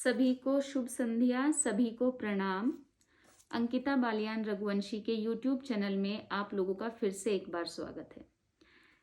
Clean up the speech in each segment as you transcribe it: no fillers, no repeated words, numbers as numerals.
सभी को शुभ संध्या, सभी को प्रणाम। अंकिता बालियान रघुवंशी के YouTube चैनल में आप लोगों का फिर से एक बार स्वागत है।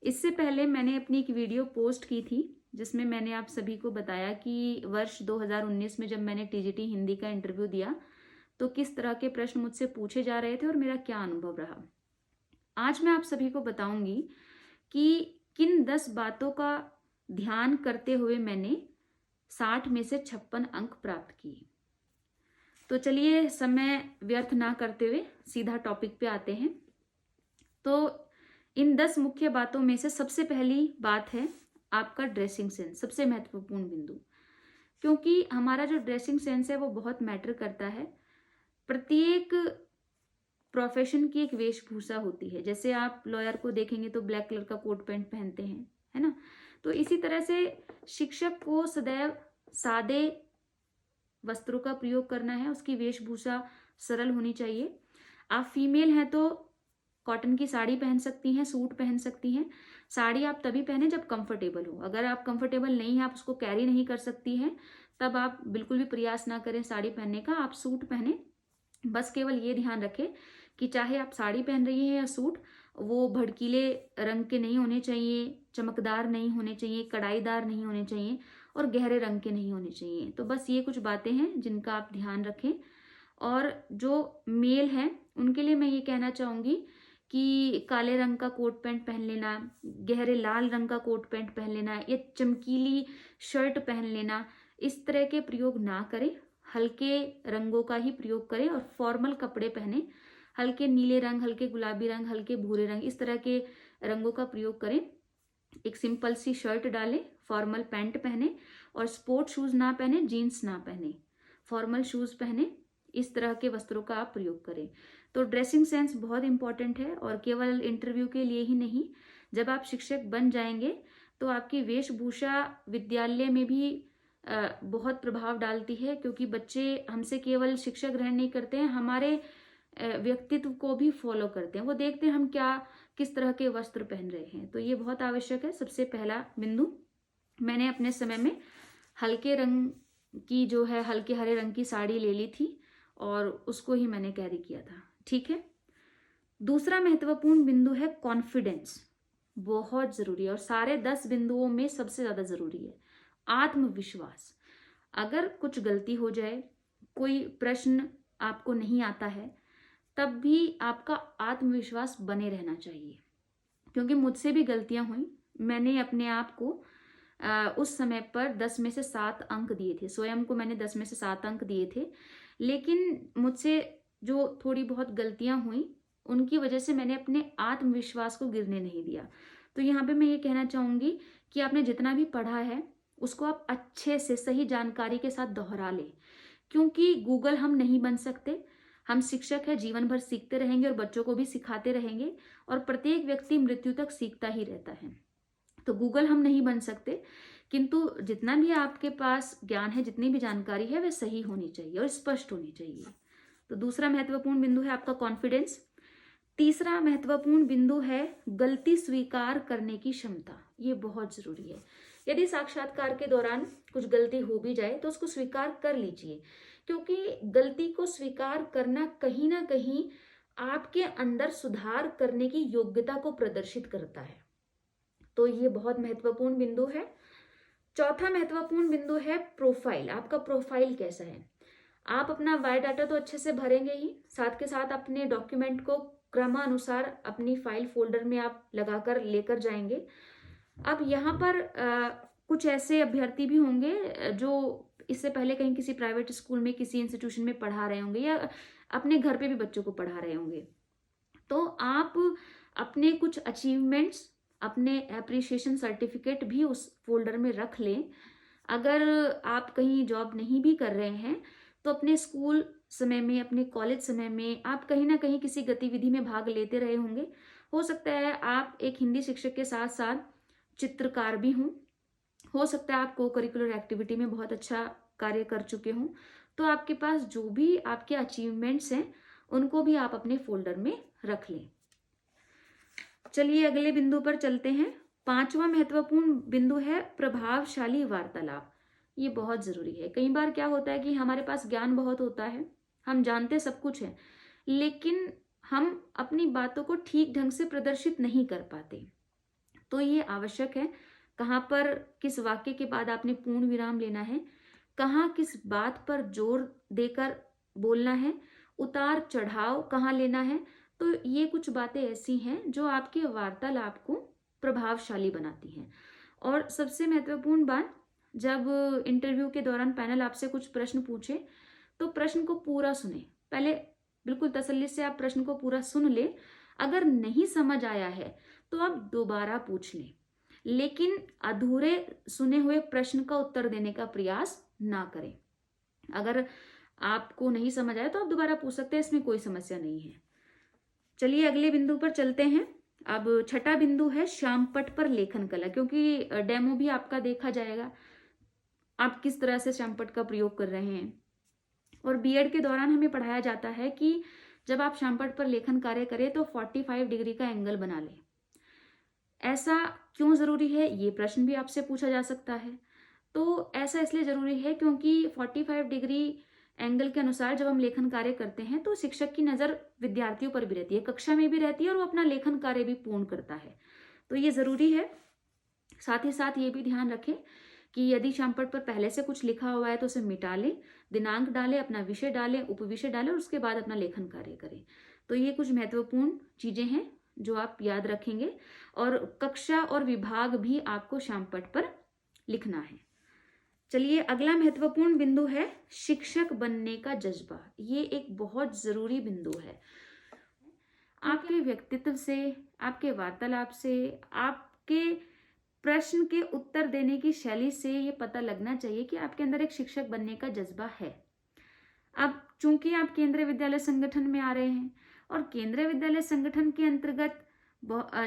इससे पहले मैंने अपनी एक वीडियो पोस्ट की थी जिसमें मैंने आप सभी को बताया कि वर्ष 2019 में जब मैंने TGT हिंदी का इंटरव्यू दिया तो किस तरह के प्रश्न मुझसे पूछे जा रहे थे और मेरा क्या अनुभव रहा। आज मैं आप सभी को बताऊंगी कि किन 10 बातों का ध्यान करते हुए मैंने 60 में से 56 अंक प्राप्त किए। तो चलिए समय व्यर्थ ना करते हुए सीधा टॉपिक पे आते हैं। तो इन 10 मुख्य बातों में से सबसे पहली बात है आपका ड्रेसिंग सेंस, सबसे महत्वपूर्ण बिंदु, क्योंकि हमारा जो ड्रेसिंग सेंस है वो बहुत मैटर करता है। प्रत्येक प्रोफेशन की एक वेशभूषा होती है। जैसे आप लॉयर को देखेंगे तो ब्लैक कलर का कोट पैंट पहनते हैं, है ना। तो इसी तरह से शिक्षक को सदैव सादे वस्त्रों का प्रयोग करना है, उसकी वेशभूषा सरल होनी चाहिए। आप फीमेल हैं तो कॉटन की साड़ी पहन सकती हैं, सूट पहन सकती हैं। साड़ी आप तभी पहने जब कंफर्टेबल हो। अगर आप कंफर्टेबल नहीं है, आप उसको कैरी नहीं कर सकती हैं, तब आप बिल्कुल भी प्रयास ना करें साड़ी पहनने का, आप सूट पहने। बस केवल ये ध्यान रखें कि चाहे आप साड़ी पहन रही हैं या सूट, वो भड़कीले रंग के नहीं होने चाहिए, चमकदार नहीं होने चाहिए, कढ़ाईदार नहीं होने चाहिए और गहरे रंग के नहीं होने चाहिए। तो बस ये कुछ बातें हैं जिनका आप ध्यान रखें। और जो मेल हैं उनके लिए मैं ये कहना चाहूँगी कि काले रंग का कोट पैंट पहन लेना, गहरे लाल रंग का कोट पैंट पहन लेना या चमकीली शर्ट पहन लेना, इस तरह के प्रयोग ना करें। हल्के रंगों का ही प्रयोग करें और फॉर्मल कपड़े पहने। हल्के नीले रंग, हल्के गुलाबी रंग, हल्के भूरे रंग, इस तरह के रंगों का प्रयोग करें। एक सिंपल सी शर्ट डालें, फॉर्मल पैंट पहने और स्पोर्ट शूज ना पहने, जीन्स ना पहने, फॉर्मल शूज पहने। इस तरह के वस्त्रों का आप प्रयोग करें। तो ड्रेसिंग सेंस बहुत इंपॉर्टेंट है और केवल इंटरव्यू के लिए ही नहीं, जब आप शिक्षक बन जाएंगे तो आपकी वेशभूषा विद्यालय में भी बहुत प्रभाव डालती है, क्योंकि बच्चे हमसे केवल शिक्षा ग्रहण नहीं करते हैं, हमारे व्यक्तित्व को भी फॉलो करते हैं। वो देखते हैं हम किस तरह के वस्त्र पहन रहे हैं। तो ये बहुत आवश्यक है। सबसे पहला बिंदु, मैंने अपने समय में हल्के रंग की जो है हल्के हरे रंग की साड़ी ले ली थी और उसको ही मैंने कैरी किया था। ठीक है। दूसरा महत्वपूर्ण बिंदु है कॉन्फिडेंस। बहुत जरूरी है और सारे 10 बिंदुओं में सबसे ज्यादा जरूरी है आत्मविश्वास। अगर कुछ गलती हो जाए, कोई प्रश्न आपको नहीं आता है, तब भी आपका आत्मविश्वास बने रहना चाहिए, क्योंकि मुझसे भी गलतियां हुई। मैंने अपने आप को उस समय पर 10 में से 7 अंक दिए थे, स्वयं को मैंने 10 में से 7 अंक दिए थे। लेकिन मुझसे जो थोड़ी बहुत गलतियां हुई उनकी वजह से मैंने अपने आत्मविश्वास को गिरने नहीं दिया। तो यहाँ पे मैं ये कहना चाहूंगी कि आपने जितना भी पढ़ा है उसको आप अच्छे से सही जानकारी के साथ दोहरा लें, क्योंकि गूगल हम नहीं बन सकते। हम शिक्षक है, जीवन भर सीखते रहेंगे और बच्चों को भी सिखाते रहेंगे और प्रत्येक व्यक्ति मृत्यु तक सीखता ही रहता है। तो गूगल हम नहीं बन सकते, किंतु जितना भी आपके पास ज्ञान है, जितनी भी जानकारी है, वह सही होनी चाहिए और स्पष्ट होनी चाहिए। तो दूसरा महत्वपूर्ण बिंदु है आपका कॉन्फिडेंस। तीसरा महत्वपूर्ण बिंदु है गलती स्वीकार करने की क्षमता। ये बहुत जरूरी है। यदि साक्षात्कार के दौरान कुछ गलती हो भी जाए तो उसको स्वीकार कर लीजिए, क्योंकि गलती को स्वीकार करना कहीं ना कहीं आपके अंदर सुधार करने की योग्यता को प्रदर्शित करता है। तो ये बहुत महत्वपूर्ण बिंदु है। चौथा महत्वपूर्ण बिंदु है प्रोफाइल। आपका प्रोफाइल कैसा है। आप अपना बायोडाटा तो अच्छे से भरेंगे ही, साथ के साथ अपने डॉक्यूमेंट को क्रमानुसार अपनी फाइल फोल्डर में आप लगाकर लेकर जाएंगे। अब यहाँ पर कुछ ऐसे अभ्यर्थी भी होंगे जो इससे पहले कहीं किसी प्राइवेट स्कूल में, किसी इंस्टीट्यूशन में पढ़ा रहे होंगे या अपने घर पे भी बच्चों को पढ़ा रहे होंगे। तो आप अपने कुछ अचीवमेंट्स, अपने एप्रिसिएशन सर्टिफिकेट भी उस फोल्डर में रख लें। अगर आप कहीं जॉब नहीं भी कर रहे हैं तो अपने स्कूल समय में, अपने कॉलेज समय में आप कहीं ना कहीं किसी गतिविधि में भाग लेते रहे होंगे। हो सकता है आप एक हिंदी शिक्षक के साथ साथ चित्रकार भी हों, हो सकता है आप को करिकुलर एक्टिविटी में बहुत अच्छा कार्य कर चुके हों। तो आपके पास जो भी आपके अचीवमेंट्स हैं उनको भी आप अपने फोल्डर में रख लें। चलिए अगले बिंदु पर चलते हैं। पांचवा महत्वपूर्ण बिंदु है प्रभावशाली वार्तालाप। ये बहुत ज़रूरी है। कई बार क्या होता है कि हमारे पास ज्ञान बहुत होता है, हम जानते सब कुछ है, लेकिन हम अपनी बातों को ठीक ढंग से प्रदर्शित नहीं कर पाते। तो ये आवश्यक है, कहाँ पर किस वाक्य के बाद आपने पूर्ण विराम लेना है, कहाँ किस बात पर जोर देकर बोलना है, उतार चढ़ाव कहाँ लेना है। तो ये कुछ बातें ऐसी हैं जो आपके वार्तालाप को प्रभावशाली बनाती हैं। और सबसे महत्वपूर्ण बात, जब इंटरव्यू के दौरान पैनल आपसे कुछ प्रश्न पूछे तो प्रश्न को पूरा सुने। पहले बिल्कुल तसल्ली से आप प्रश्न को पूरा सुन ले। अगर नहीं समझ आया है तो आप दोबारा पूछ लें, लेकिन अधूरे सुने हुए प्रश्न का उत्तर देने का प्रयास ना करें। अगर आपको नहीं समझ आया तो आप दोबारा पूछ सकते हैं, इसमें कोई समस्या नहीं है। चलिए अगले बिंदु पर चलते हैं। अब छठा बिंदु है श्यामपट्ट पर लेखन कला, क्योंकि डेमो भी आपका देखा जाएगा, आप किस तरह से श्यामपट्ट का प्रयोग कर रहे हैं। और बीएड के दौरान हमें पढ़ाया जाता है कि जब आप श्यामपट्ट पर लेखन कार्य करें तो 45 डिग्री का एंगल बना लें। ऐसा क्यों जरूरी है, ये प्रश्न भी आपसे पूछा जा सकता है। तो ऐसा इसलिए जरूरी है क्योंकि 45 डिग्री एंगल के अनुसार जब हम लेखन कार्य करते हैं तो शिक्षक की नज़र विद्यार्थियों पर भी रहती है, कक्षा में भी रहती है, और वो अपना लेखन कार्य भी पूर्ण करता है। तो ये ज़रूरी है। साथ ही साथ ये भी ध्यान रखें कि यदि श्यामपट्ट पर पहले से कुछ लिखा हुआ है तो उसे मिटा लें, दिनांक डालें, अपना विषय डालें, उपविषय डालें, और उसके बाद अपना लेखन कार्य करें। तो ये कुछ महत्वपूर्ण चीज़ें हैं जो आप याद रखेंगे। और कक्षा और विभाग भी आपको श्यामपट्ट पर लिखना है। चलिए अगला महत्वपूर्ण बिंदु है शिक्षक बनने का जज्बा। ये एक बहुत जरूरी बिंदु है। आपके व्यक्तित्व से, आपके वार्तालाप से, आपके प्रश्न के उत्तर देने की शैली से ये पता लगना चाहिए कि आपके अंदर एक शिक्षक बनने का जज्बा है। अब चूंकि आप केंद्रीय विद्यालय संगठन में आ रहे हैं, और केंद्रीय विद्यालय संगठन के अंतर्गत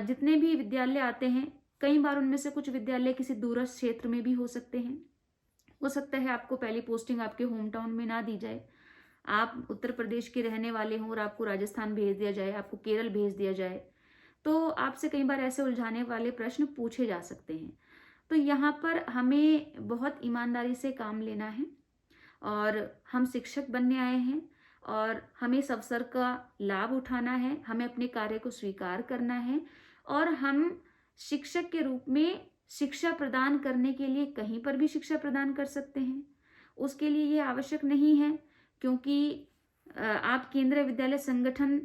जितने भी विद्यालय आते हैं, कई बार उनमें से कुछ विद्यालय किसी दूरस्थ क्षेत्र में भी हो सकते हैं। हो सकता है आपको पहली पोस्टिंग आपके होम टाउन में ना दी जाए, आप उत्तर प्रदेश के रहने वाले हों और आपको राजस्थान भेज दिया जाए, आपको केरल भेज दिया जाए। तो आपसे कई बार ऐसे उलझाने वाले प्रश्न पूछे जा सकते हैं। तो यहाँ पर हमें बहुत ईमानदारी से काम लेना है, और हम शिक्षक बनने आए हैं और हमें इस अवसर का लाभ उठाना है, हमें अपने कार्य को स्वीकार करना है, और हम शिक्षक के रूप में शिक्षा प्रदान करने के लिए कहीं पर भी शिक्षा प्रदान कर सकते हैं। उसके लिए ये आवश्यक नहीं है, क्योंकि आप केंद्रीय विद्यालय संगठन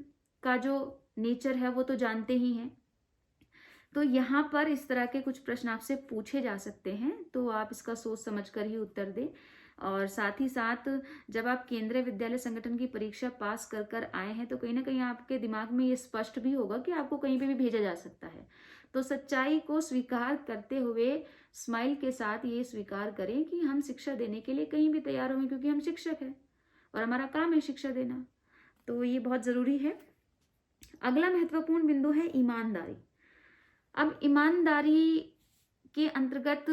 का जो नेचर है वो तो जानते ही हैं। तो यहाँ पर इस तरह के कुछ प्रश्न आपसे पूछे जा सकते हैं, तो आप इसका सोच समझ कर ही उत्तर दें। और साथ ही साथ जब आप केंद्रीय विद्यालय संगठन की परीक्षा पास कर कर आए हैं तो कहीं ना कहीं आपके दिमाग में ये स्पष्ट भी होगा कि आपको कहीं पे भी भेजा जा सकता है। तो सच्चाई को स्वीकार करते हुए स्माइल के साथ ये स्वीकार करें कि हम शिक्षा देने के लिए कहीं भी तैयार होंगे, क्योंकि हम शिक्षक हैं और हमारा काम है शिक्षा देना। तो ये बहुत ज़रूरी है। अगला महत्वपूर्ण बिंदु है ईमानदारी। अब ईमानदारी के अंतर्गत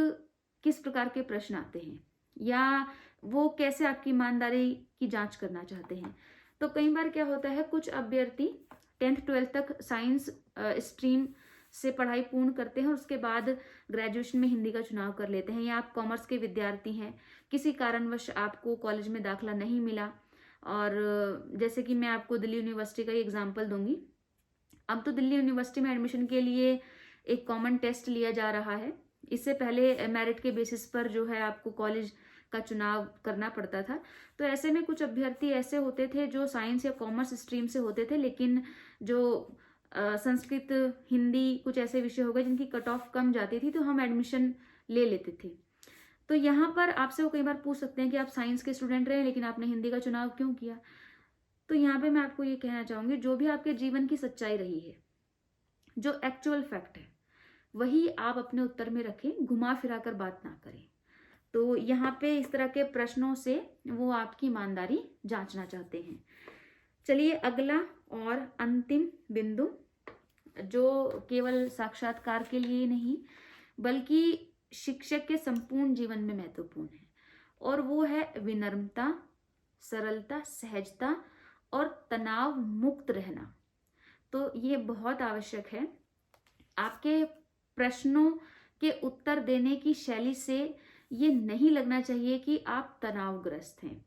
किस प्रकार के प्रश्न आते हैं, या वो कैसे आपकी ईमानदारी की जांच करना चाहते हैं। तो कई बार क्या होता है, कुछ अभ्यर्थी 10th 12th तक साइंस स्ट्रीम से पढ़ाई पूर्ण करते हैं और उसके बाद ग्रेजुएशन में हिंदी का चुनाव कर लेते हैं, या आप कॉमर्स के विद्यार्थी हैं, किसी कारणवश आपको कॉलेज में दाखला नहीं मिला। और जैसे कि मैं आपको दिल्ली यूनिवर्सिटी का ही एग्जाम्पल दूंगी। अब तो दिल्ली यूनिवर्सिटी में एडमिशन के लिए एक कॉमन टेस्ट लिया जा रहा है। इससे पहले मेरिट के बेसिस पर जो है आपको कॉलेज का चुनाव करना पड़ता था। तो ऐसे में कुछ अभ्यर्थी ऐसे होते थे जो साइंस या कॉमर्स स्ट्रीम से होते थे, लेकिन जो संस्कृत, हिंदी, कुछ ऐसे विषय हो गए जिनकी कट ऑफ कम जाती थी, तो हम एडमिशन ले लेते थे। तो यहाँ पर आपसे वो कई बार पूछ सकते हैं कि आप साइंस के स्टूडेंट रहे लेकिन आपने हिंदी का चुनाव क्यों किया। तो यहाँ पे मैं आपको ये कहना चाहूंगी, जो भी आपके जीवन की सच्चाई रही है, जो एक्चुअल फैक्ट है, वही आप अपने उत्तर में रखें, घुमा फिरा कर बात ना करें। तो यहाँ पे इस तरह के प्रश्नों से वो आपकी ईमानदारी जांचना चाहते हैं। चलिए अगला और अंतिम बिंदु, जो केवल साक्षात्कार के लिए नहीं बल्कि शिक्षक के संपूर्ण जीवन में महत्वपूर्ण है, और वो है विनम्रता, सरलता, सहजता और तनाव मुक्त रहना। तो ये बहुत आवश्यक है। आपके प्रश्नों के उत्तर देने की शैली से ये नहीं लगना चाहिए कि आप तनावग्रस्त हैं।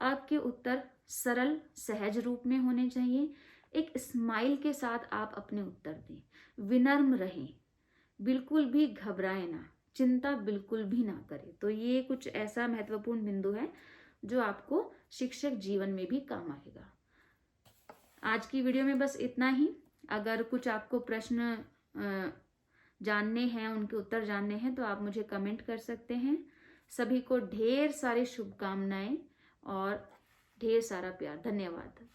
आपके उत्तर सरल सहज रूप में होने चाहिए। एक स्माइल के साथ आप अपने उत्तर दें, विनम्र रहें, बिल्कुल भी घबराएं ना, चिंता बिल्कुल भी ना करें। तो ये कुछ ऐसा महत्वपूर्ण बिंदु है जो आपको शिक्षक जीवन में भी काम आएगा। आज की वीडियो में बस इतना ही। अगर कुछ आपको प्रश्न जानने हैं, उनके उत्तर जानने हैं, तो आप मुझे कमेंट कर सकते हैं। सभी को ढेर सारी शुभकामनाएं और ढेर सारा प्यार। धन्यवाद।